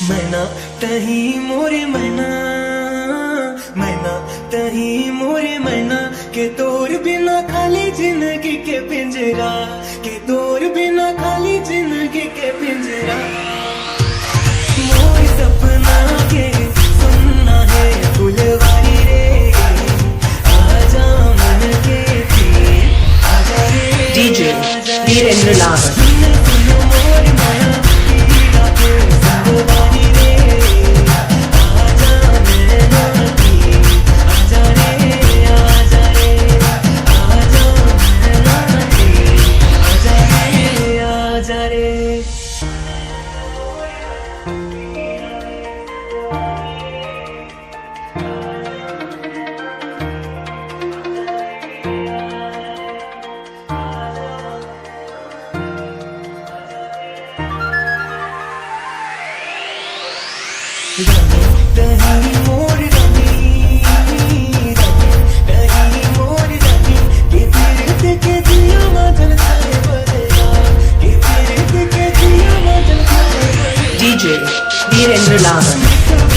मैना तही मोरे मैना, मैना तही मोरे मैना के तोर बिना खाली जिंदगी के पिंजरा, के तोर बिना खाली जिंदगी के पिंजरा। मोर सपना के सुनना है फुलवारी रे, आजा मन के तीर, आजा रे DJ Virendra Lavan. तही मोर रमी, तही मोर रमी के तीर्थ के दिया मजल खाए बदला, के तीर्थ के दिया मजल खाए बदला। DJ Virendra Lavan.